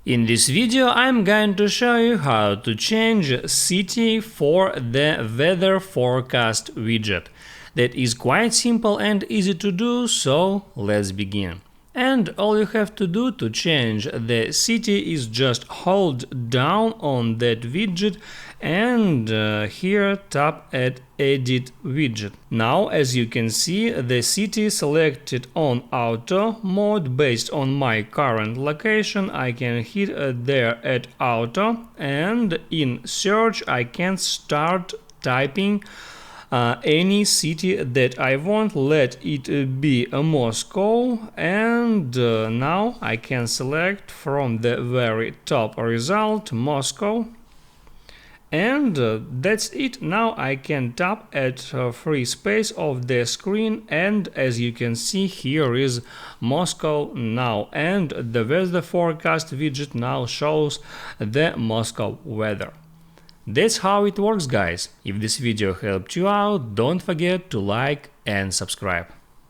In this video I'm going to show you how to change city for the weather forecast widget. That is quite simple and easy to do, so let's begin. And all you have to do to change the city is just hold down on that widget and here tap at Edit Widget. Now, as you can see, the city selected on auto mode based on my current location. I can hit there at auto, and in search I can start typing any city that I want. Let it be a Moscow, and now I can select from the very top result Moscow, and that's it. Now I can tap at free space of the screen, and as you can see, here is Moscow now, and the weather forecast widget now shows the Moscow weather. That's how it works, guys. If this video helped you out, don't forget to like and subscribe.